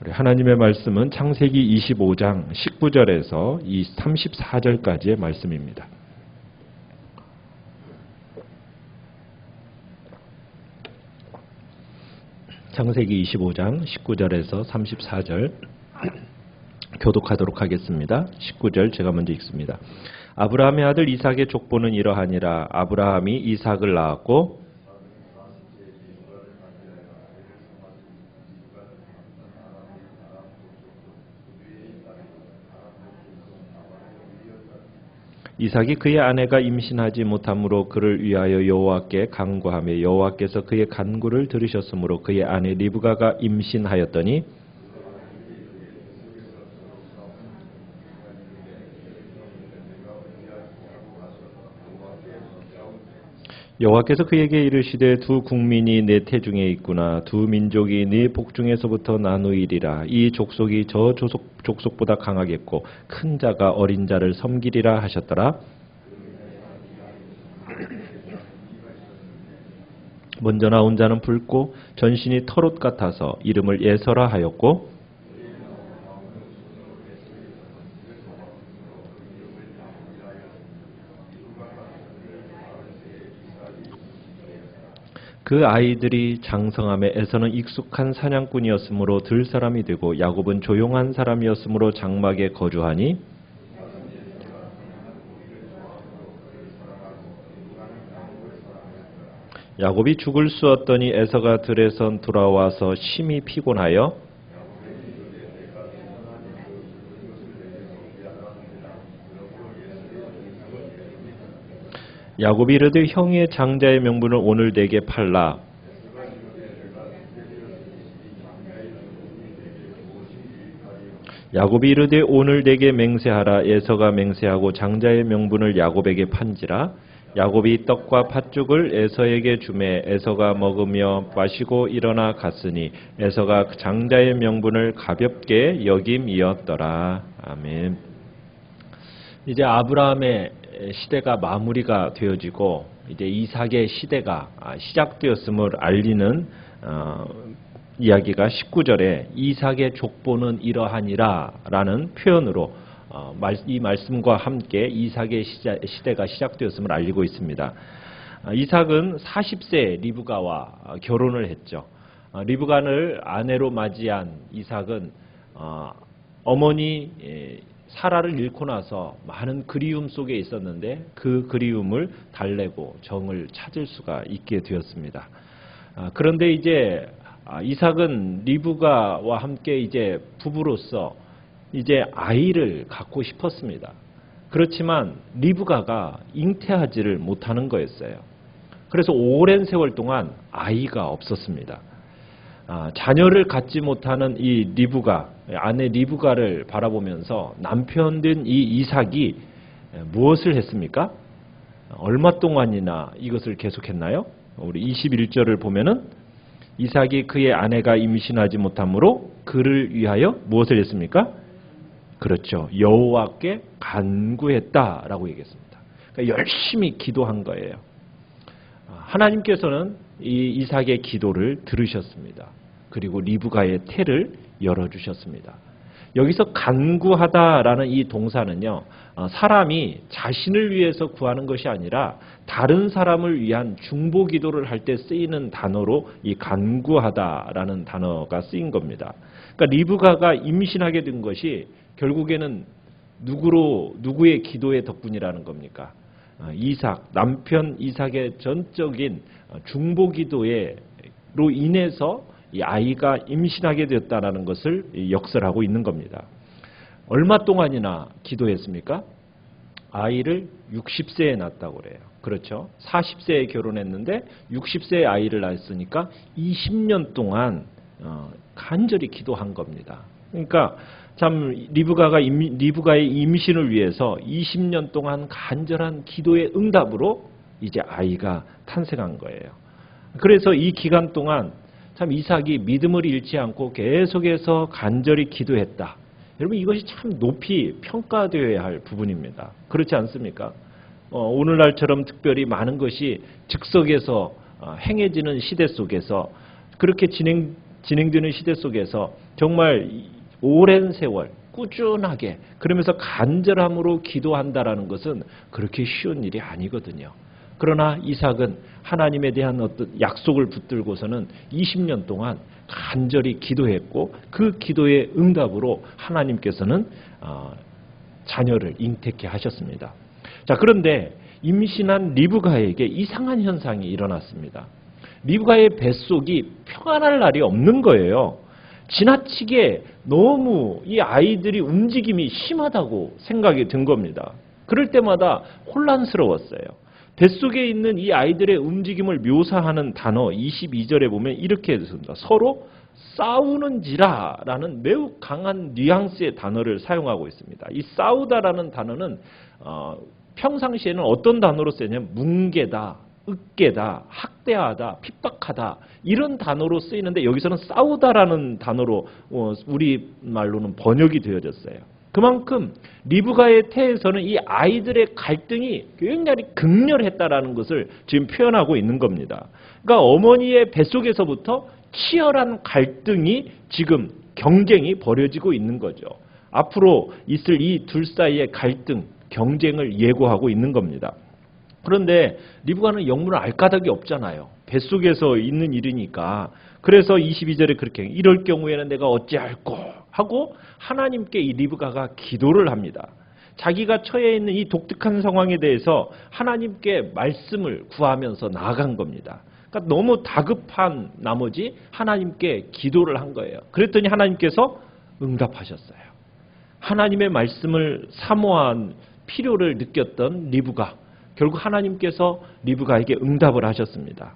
우리 하나님의 말씀은 창세기 25장 19절에서 34절까지의 말씀입니다. 창세기 25장 19절에서 34절 교독하도록 하겠습니다. 19절 제가 먼저 읽습니다. 아브라함의 아들 이삭의 족보는 이러하니라. 아브라함이 이삭을 낳았고 이삭이 그의 아내가 임신하지 못함으로 그를 위하여 여호와께 간구하며 여호와께서 그의 간구를 들으셨으므로 그의 아내 리브가가 임신하였더니 여호와께서 그에게 이르시되 두 국민이 내 태중에 있구나. 두 민족이 네 복중에서부터 나누이리라. 이 족속이 저 족속보다 강하겠고 큰 자가 어린 자를 섬기리라 하셨더라. 먼저 나온 자는 붉고 전신이 털옷 같아서 이름을 예서라 하였고 그 아이들이 장성함에 에서는 익숙한 사냥꾼이었으므로 들 사람이 되고 야곱은 조용한 사람이었으므로 장막에 거주하니 야곱이 죽을 쑤었더니 에서가 들에서 돌아와서 심히 피곤하여 야곱이 이르되 형의 장자의 명분을 오늘 내게 팔라. 야곱이 이르되 오늘 내게 맹세하라. 에서가 맹세하고 장자의 명분을 야곱에게 판지라. 야곱이 떡과 팥죽을 에서에게 주매 에서가 먹으며 마시고 일어나 갔으니 에서가 장자의 명분을 가볍게 여김이었더라. 아멘. 이제 아브라함의 시대가 마무리가 되어지고 이제 이삭의 시대가 시작되었음을 알리는 이야기가 19절에 이삭의 족보는 이러하니라 라는 표현으로 이 말씀과 함께 이삭의 시대가 시작되었음을 알리고 있습니다. 이삭은 40세 리브가와 결혼을 했죠. 리브가를 아내로 맞이한 이삭은 어머니 사라를 잃고 나서 많은 그리움 속에 있었는데 그 그리움을 달래고 정을 찾을 수가 있게 되었습니다. 그런데 이제 이삭은 리브가와 함께 이제 부부로서 이제 아이를 갖고 싶었습니다. 그렇지만 리브가가 잉태하지를 못하는 거였어요. 그래서 오랜 세월 동안 아이가 없었습니다. 자녀를 갖지 못하는 이 리브가, 아내 리브가를 바라보면서 남편된 이 이삭이 무엇을 했습니까? 얼마 동안이나 이것을 계속했나요? 우리 21절을 보면은 이삭이 그의 아내가 임신하지 못함으로 그를 위하여 무엇을 했습니까? 그렇죠. 여호와께 간구했다라고 얘기했습니다. 그러니까 열심히 기도한 거예요. 하나님께서는 이 이삭의 기도를 들으셨습니다. 그리고 리브가의 태를 열어주셨습니다. 여기서 간구하다라는 이 동사는요, 사람이 자신을 위해서 구하는 것이 아니라 다른 사람을 위한 중보 기도를 할 때 쓰이는 단어로 이 간구하다라는 단어가 쓰인 겁니다. 그러니까 리브가가 임신하게 된 것이 결국에는 누구의 기도의 덕분이라는 겁니까? 이삭, 남편 이삭의 전적인 중보 기도로 인해서 이 아이가 임신하게 되었다는 것을 역설하고 있는 겁니다. 얼마 동안이나 기도했습니까? 아이를 60세에 낳았다고 그래요. 그렇죠. 40세에 결혼했는데 60세에 아이를 낳았으니까 20년 동안 간절히 기도한 겁니다. 그러니까 참 리브가의 임신을 위해서 20년 동안 간절한 기도의 응답으로 이제 아이가 탄생한 거예요. 그래서 이 기간 동안 참 이삭이 믿음을 잃지 않고 계속해서 간절히 기도했다. 여러분 이것이 참 높이 평가되어야 할 부분입니다. 그렇지 않습니까? 오늘날처럼 특별히 많은 것이 즉석에서 행해지는 시대 속에서 그렇게 진행되는 시대 속에서 정말 오랜 세월 꾸준하게 그러면서 간절함으로 기도한다라는 것은 그렇게 쉬운 일이 아니거든요. 그러나 이삭은 하나님에 대한 어떤 약속을 붙들고서는 20년 동안 간절히 기도했고 그 기도의 응답으로 하나님께서는 자녀를 잉태케 하셨습니다. 자, 그런데 임신한 리브가에게 이상한 현상이 일어났습니다. 리브가의 뱃속이 평안할 날이 없는 거예요. 지나치게 너무 이 아이들이 움직임이 심하다고 생각이 든 겁니다. 그럴 때마다 혼란스러웠어요. 뱃속에 있는 이 아이들의 움직임을 묘사하는 단어 22절에 보면 이렇게 했습니다. 서로 싸우는지라라는 매우 강한 뉘앙스의 단어를 사용하고 있습니다. 이 싸우다라는 단어는 평상시에는 어떤 단어로 쓰냐면 뭉개다, 으깨다, 학대하다, 핍박하다 이런 단어로 쓰이는데 여기서는 싸우다라는 단어로 우리말로는 번역이 되어졌어요. 그만큼 리브가의 태에서는 이 아이들의 갈등이 굉장히 극렬했다라는 것을 지금 표현하고 있는 겁니다. 그러니까 어머니의 뱃속에서부터 치열한 갈등이 지금 경쟁이 벌어지고 있는 거죠. 앞으로 있을 이 둘 사이의 갈등, 경쟁을 예고하고 있는 겁니다. 그런데 리브가는 영문을 알 까닭이 없잖아요. 뱃속에서 있는 일이니까. 그래서 22절에 그렇게 이럴 경우에는 내가 어찌할꼬 하고 하나님께 이 리브가가 기도를 합니다. 자기가 처해 있는 이 독특한 상황에 대해서 하나님께 말씀을 구하면서 나아간 겁니다. 그러니까 너무 다급한 나머지 하나님께 기도를 한 거예요. 그랬더니 하나님께서 응답하셨어요. 하나님의 말씀을 사모한 필요를 느꼈던 리브가 결국 하나님께서 리브가에게 응답을 하셨습니다.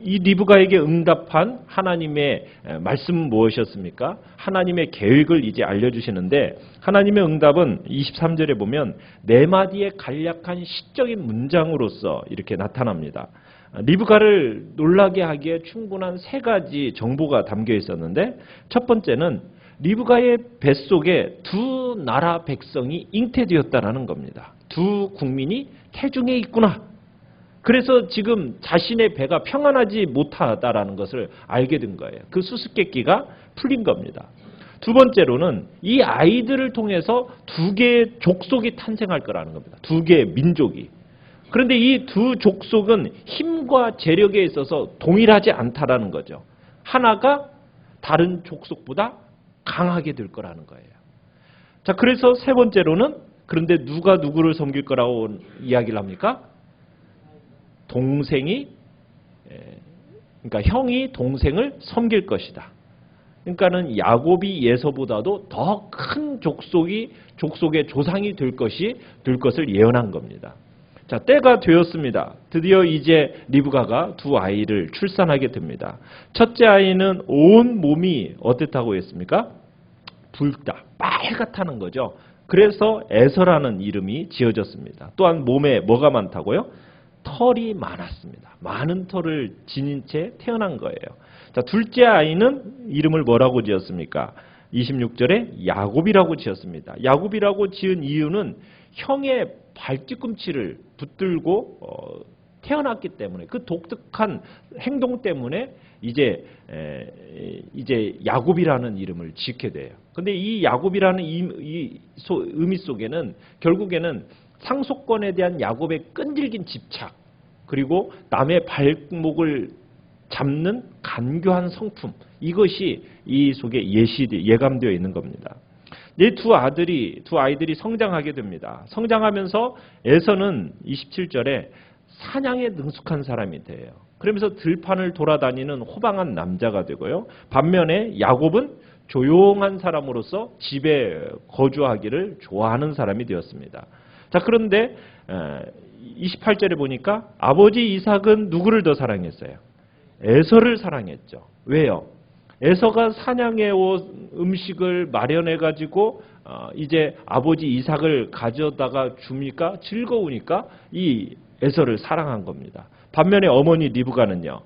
이 리브가에게 응답한 하나님의 말씀은 무엇이었습니까? 하나님의 계획을 이제 알려주시는데 하나님의 응답은 23절에 보면 네 마디의 간략한 시적인 문장으로서 이렇게 나타납니다. 리브가를 놀라게 하기에 충분한 세 가지 정보가 담겨 있었는데 첫 번째는 리브가의 뱃속에 두 나라 백성이 잉태되었다라는 겁니다. 두 국민이 태중에 있구나. 그래서 지금 자신의 배가 평안하지 못하다라는 것을 알게 된 거예요. 그 수수께끼가 풀린 겁니다. 두 번째로는 이 아이들을 통해서 두 개의 족속이 탄생할 거라는 겁니다. 두 개의 민족이. 그런데 이 두 족속은 힘과 재력에 있어서 동일하지 않다라는 거죠. 하나가 다른 족속보다 강하게 될 거라는 거예요. 자, 그래서 세 번째로는 그런데 누가 누구를 섬길 거라고 이야기를 합니까? 그러니까 형이 동생을 섬길 것이다. 그러니까는 야곱이 예서보다도 더 큰 족속의 조상이 될 것을 예언한 겁니다. 자, 때가 되었습니다. 드디어 이제 리브가가 두 아이를 출산하게 됩니다. 첫째 아이는 온 몸이 어땠다고 했습니까? 붉다, 빨갛다는 거죠. 그래서 에서라는 이름이 지어졌습니다. 또한 몸에 뭐가 많다고요? 털이 많았습니다. 많은 털을 지닌 채 태어난 거예요. 자, 둘째 아이는 이름을 뭐라고 지었습니까? 26절에 야곱이라고 지었습니다. 야곱이라고 지은 이유는 형의 발뒤꿈치를 붙들고 태어났기 때문에 그 독특한 행동 때문에 이제 야곱이라는 이름을 짓게 돼요. 근데 이 야곱이라는 의미 속에는 결국에는 상속권에 대한 야곱의 끈질긴 집착 그리고 남의 발목을 잡는 간교한 성품 이것이 이 속에 예감되어 있는 겁니다. 이 두 아이들이 성장하게 됩니다. 성장하면서 에서는 27절에 사냥에 능숙한 사람이 돼요. 그러면서 들판을 돌아다니는 호방한 남자가 되고요. 반면에 야곱은 조용한 사람으로서 집에 거주하기를 좋아하는 사람이 되었습니다. 자, 그런데 28절에 보니까 아버지 이삭은 누구를 더 사랑했어요? 에서를 사랑했죠. 왜요? 에서가 사냥해 온 음식을 마련해 가지고 이제 아버지 이삭을 가져다가 줍니까? 즐거우니까 이 에서를 사랑한 겁니다. 반면에 어머니 리브가는요.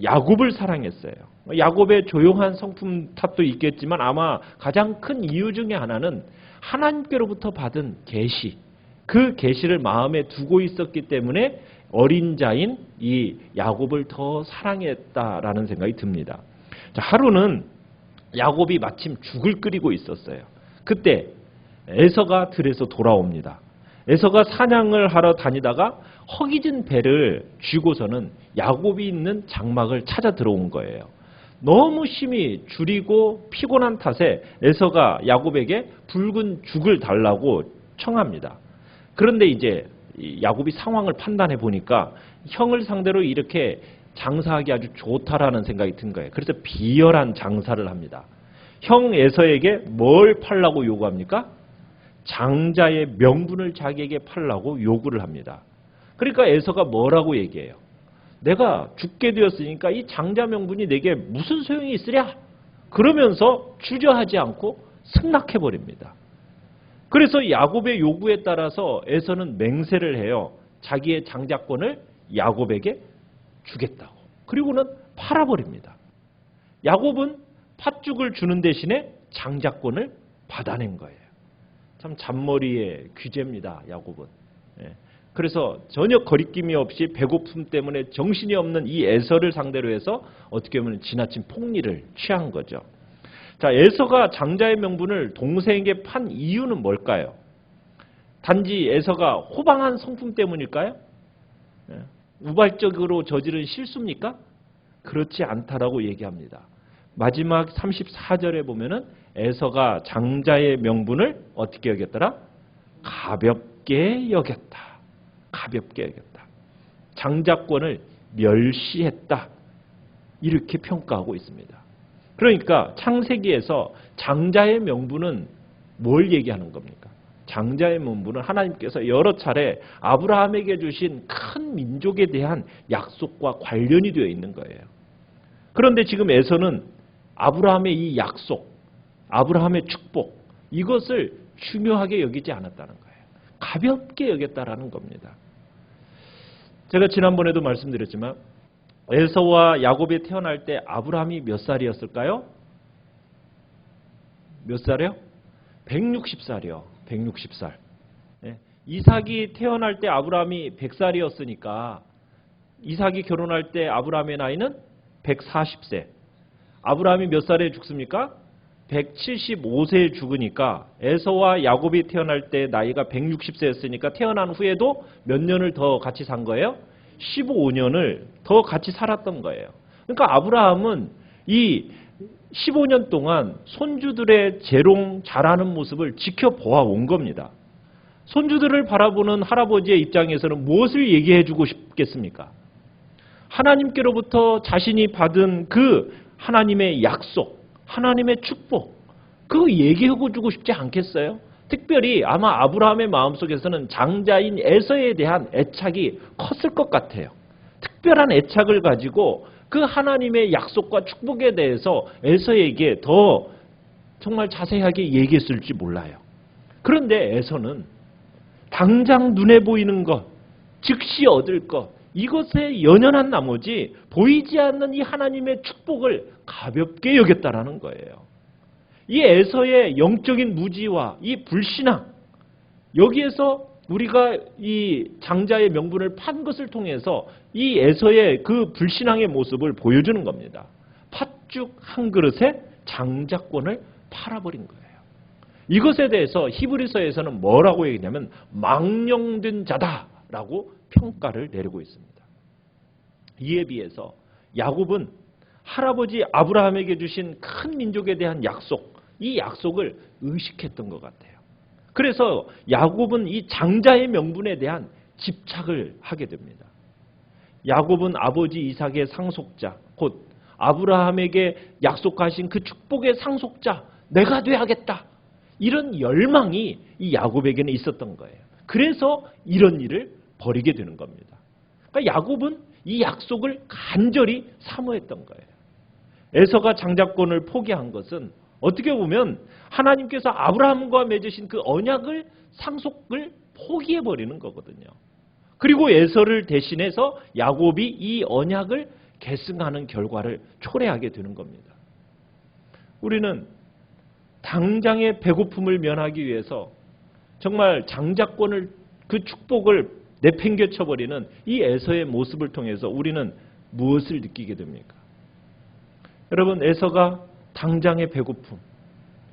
야곱을 사랑했어요. 야곱의 조용한 성품 탓도 있겠지만 아마 가장 큰 이유 중에 하나는 하나님께로부터 받은 계시, 그 계시를 마음에 두고 있었기 때문에 어린 자인 이 야곱을 더 사랑했다라는 생각이 듭니다. 자, 하루는 야곱이 마침 죽을 끓이고 있었어요. 그때 에서가 들에서 돌아옵니다. 에서가 사냥을 하러 다니다가 허기진 배를 쥐고서는 야곱이 있는 장막을 찾아 들어온 거예요. 너무 심히 줄이고 피곤한 탓에 에서가 야곱에게 붉은 죽을 달라고 청합니다. 그런데 이제 야곱이 상황을 판단해 보니까 형을 상대로 이렇게 장사하기 아주 좋다라는 생각이 든 거예요. 그래서 비열한 장사를 합니다. 형 에서에게 뭘 팔라고 요구합니까? 장자의 명분을 자기에게 팔라고 요구를 합니다. 그러니까 에서가 뭐라고 얘기해요? 내가 죽게 되었으니까 이 장자 명분이 내게 무슨 소용이 있으랴? 그러면서 주저하지 않고 승낙해버립니다. 그래서 야곱의 요구에 따라서 에서는 맹세를 해요. 자기의 장자권을 야곱에게 주겠다고. 그리고는 팔아버립니다. 야곱은 팥죽을 주는 대신에 장자권을 받아낸 거예요. 참 잔머리의 귀재입니다. 야곱은. 그래서 전혀 거리낌이 없이 배고픔 때문에 정신이 없는 이 에서를 상대로 해서 어떻게 보면 지나친 폭리를 취한 거죠. 자, 에서가 장자의 명분을 동생에게 판 이유는 뭘까요? 단지 에서가 호방한 성품 때문일까요? 우발적으로 저지른 실수입니까? 그렇지 않다라고 얘기합니다. 마지막 34절에 보면은 에서가 장자의 명분을 어떻게 여겼더라? 가볍게 여겼다. 가볍게 여겼다. 장자권을 멸시했다. 이렇게 평가하고 있습니다. 그러니까 창세기에서 장자의 명분은 뭘 얘기하는 겁니까? 장자의 명분은 하나님께서 여러 차례 아브라함에게 주신 큰 민족에 대한 약속과 관련이 되어 있는 거예요. 그런데 지금 에서는 아브라함의 이 약속, 아브라함의 축복, 이것을 중요하게 여기지 않았다는 거예요. 가볍게 여겼다라는 겁니다. 제가 지난번에도 말씀드렸지만 에서와 야곱이 태어날 때 아브라함이 몇 살이었을까요? 몇 살이요? 160살이요. 160살. 이삭이 태어날 때 아브라함이 100살이었으니까 이삭이 결혼할 때 아브라함의 나이는 140세. 아브라함이 몇 살에 죽습니까? 175세에 죽으니까 에서와 야곱이 태어날 때 나이가 160세였으니까 태어난 후에도 몇 년을 더 같이 산 거예요? 15년을 더 같이 살았던 거예요. 그러니까 아브라함은 이 15년 동안 손주들의 재롱 자라는 모습을 지켜보아 온 겁니다. 손주들을 바라보는 할아버지의 입장에서는 무엇을 얘기해 주고 싶겠습니까? 하나님께로부터 자신이 받은 그 하나님의 약속, 하나님의 축복, 그거 얘기하고 주고 싶지 않겠어요? 특별히 아마 아브라함의 마음속에서는 장자인 에서에 대한 애착이 컸을 것 같아요. 특별한 애착을 가지고 그 하나님의 약속과 축복에 대해서 에서에게 더 정말 자세하게 얘기했을지 몰라요. 그런데 에서는 당장 눈에 보이는 것, 즉시 얻을 것, 이것에 연연한 나머지 보이지 않는 이 하나님의 축복을 가볍게 여겼다라는 거예요. 이 에서의 영적인 무지와 이 불신앙, 여기에서 우리가 이 장자의 명분을 판 것을 통해서 이 에서의 그 불신앙의 모습을 보여주는 겁니다. 팥죽 한 그릇에 장자권을 팔아버린 거예요. 이것에 대해서 히브리서에서는 뭐라고 얘기하냐면 망령된 자다라고 평가를 내리고 있습니다. 이에 비해서 야곱은 할아버지 아브라함에게 주신 큰 민족에 대한 약속, 이 약속을 의식했던 것 같아요. 그래서 야곱은 이 장자의 명분에 대한 집착을 하게 됩니다. 야곱은 아버지 이삭의 상속자, 곧 아브라함에게 약속하신 그 축복의 상속자, 내가 돼야겠다. 이런 열망이 이 야곱에게는 있었던 거예요. 그래서 이런 일을 벌이게 되는 겁니다. 그러니까 야곱은 이 약속을 간절히 사모했던 거예요. 에서가 장자권을 포기한 것은 어떻게 보면 하나님께서 아브라함과 맺으신 그 언약을 상속을 포기해버리는 거거든요. 그리고 에서를 대신해서 야곱이 이 언약을 계승하는 결과를 초래하게 되는 겁니다. 우리는 당장의 배고픔을 면하기 위해서 정말 장자권을, 그 축복을 내팽개쳐버리는 이 에서의 모습을 통해서 우리는 무엇을 느끼게 됩니까? 여러분, 에서가 당장의 배고픔,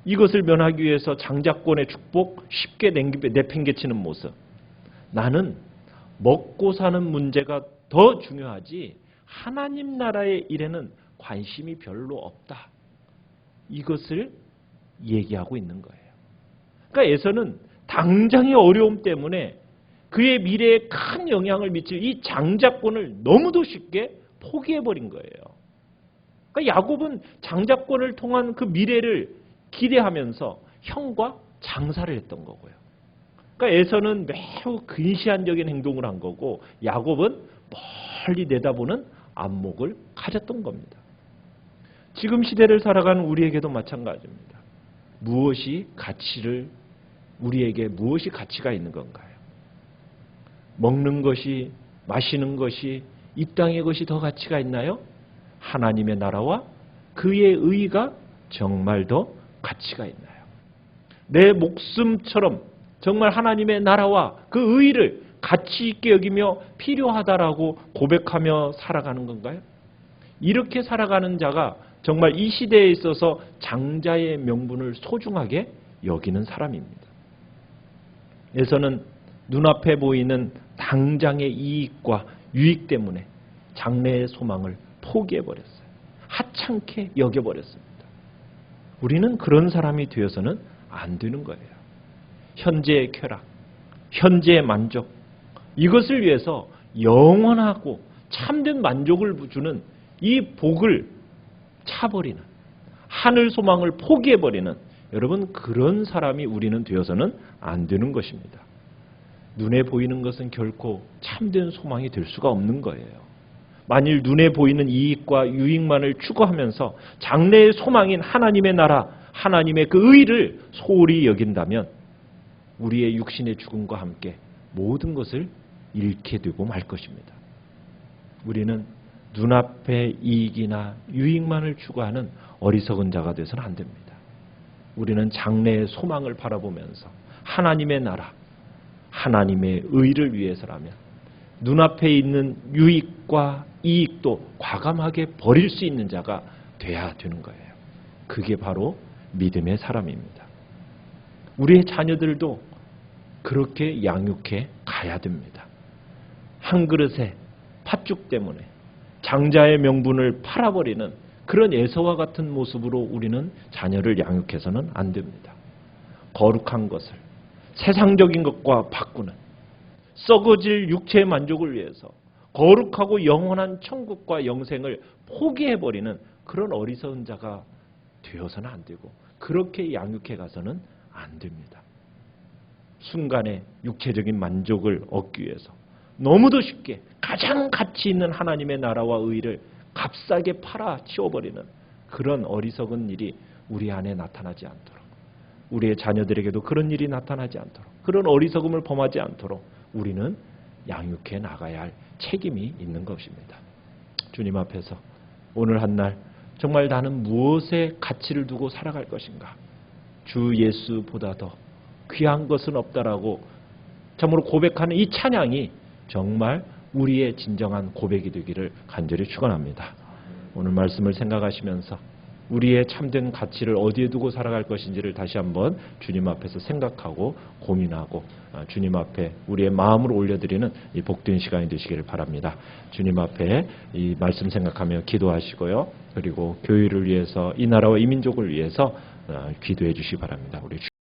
이것을 면하기 위해서 장자권의 축복 쉽게 내팽개치는 모습. 나는 먹고 사는 문제가 더 중요하지 하나님 나라의 일에는 관심이 별로 없다. 이것을 얘기하고 있는 거예요. 그러니까 에서는 당장의 어려움 때문에 그의 미래에 큰 영향을 미칠 이 장자권을 너무도 쉽게 포기해버린 거예요. 그러니까 야곱은 장자권을 통한 그 미래를 기대하면서 형과 장사를 했던 거고요. 그러니까 에서는 매우 근시안적인 행동을 한 거고 야곱은 멀리 내다보는 안목을 가졌던 겁니다. 지금 시대를 살아가는 우리에게도 마찬가지입니다. 우리에게 무엇이 가치가 있는 건가요? 먹는 것이, 마시는 것이, 이 땅의 것이 더 가치가 있나요? 하나님의 나라와 그의 의가 정말 더 가치가 있나요? 내 목숨처럼 정말 하나님의 나라와 그 의를 가치 있게 여기며 필요하다라고 고백하며 살아가는 건가요? 이렇게 살아가는 자가 정말 이 시대에 있어서 장자의 명분을 소중하게 여기는 사람입니다. 에서는 눈앞에 보이는 당장의 이익과 유익 때문에 장래의 소망을 포기해버렸어요. 하찮게 여겨버렸습니다. 우리는 그런 사람이 되어서는 안 되는 거예요. 현재의 쾌락, 현재의 만족, 이것을 위해서 영원하고 참된 만족을 주는 이 복을 차버리는, 하늘 소망을 포기해버리는, 여러분, 그런 사람이 우리는 되어서는 안 되는 것입니다. 눈에 보이는 것은 결코 참된 소망이 될 수가 없는 거예요. 만일 눈에 보이는 이익과 유익만을 추구하면서 장래의 소망인 하나님의 나라, 하나님의 그 의를 소홀히 여긴다면 우리의 육신의 죽음과 함께 모든 것을 잃게 되고 말 것입니다. 우리는 눈앞의 이익이나 유익만을 추구하는 어리석은 자가 되어서는 안 됩니다. 우리는 장래의 소망을 바라보면서 하나님의 나라, 하나님의 의를 위해서라면 눈앞에 있는 유익과 이익도 과감하게 버릴 수 있는 자가 돼야 되는 거예요. 그게 바로 믿음의 사람입니다. 우리의 자녀들도 그렇게 양육해 가야 됩니다. 한 그릇의 팥죽 때문에 장자의 명분을 팔아버리는 그런 에서와 같은 모습으로 우리는 자녀를 양육해서는 안 됩니다. 거룩한 것을 세상적인 것과 바꾸는, 썩어질 육체의 만족을 위해서 거룩하고 영원한 천국과 영생을 포기해버리는 그런 어리석은 자가 되어서는 안 되고 그렇게 양육해 가서는 안 됩니다. 순간의 육체적인 만족을 얻기 위해서 너무도 쉽게 가장 가치 있는 하나님의 나라와 의를 값싸게 팔아치워버리는 그런 어리석은 일이 우리 안에 나타나지 않도록, 우리의 자녀들에게도 그런 일이 나타나지 않도록, 그런 어리석음을 범하지 않도록 우리는 양육해 나가야 할 책임이 있는 것입니다. 주님 앞에서 오늘 한 날 정말 나는 무엇에 가치를 두고 살아갈 것인가? 주 예수보다 더 귀한 것은 없다라고 참으로 고백하는 이 찬양이 정말 우리의 진정한 고백이 되기를 간절히 축원합니다. 오늘 말씀을 생각하시면서 우리의 참된 가치를 어디에 두고 살아갈 것인지를 다시 한번 주님 앞에서 생각하고 고민하고 주님 앞에 우리의 마음을 올려드리는 이 복된 시간이 되시기를 바랍니다. 주님 앞에 이 말씀 생각하며 기도하시고요. 그리고 교회를 위해서 이 나라와 이 민족을 위해서 기도해 주시기 바랍니다. 우리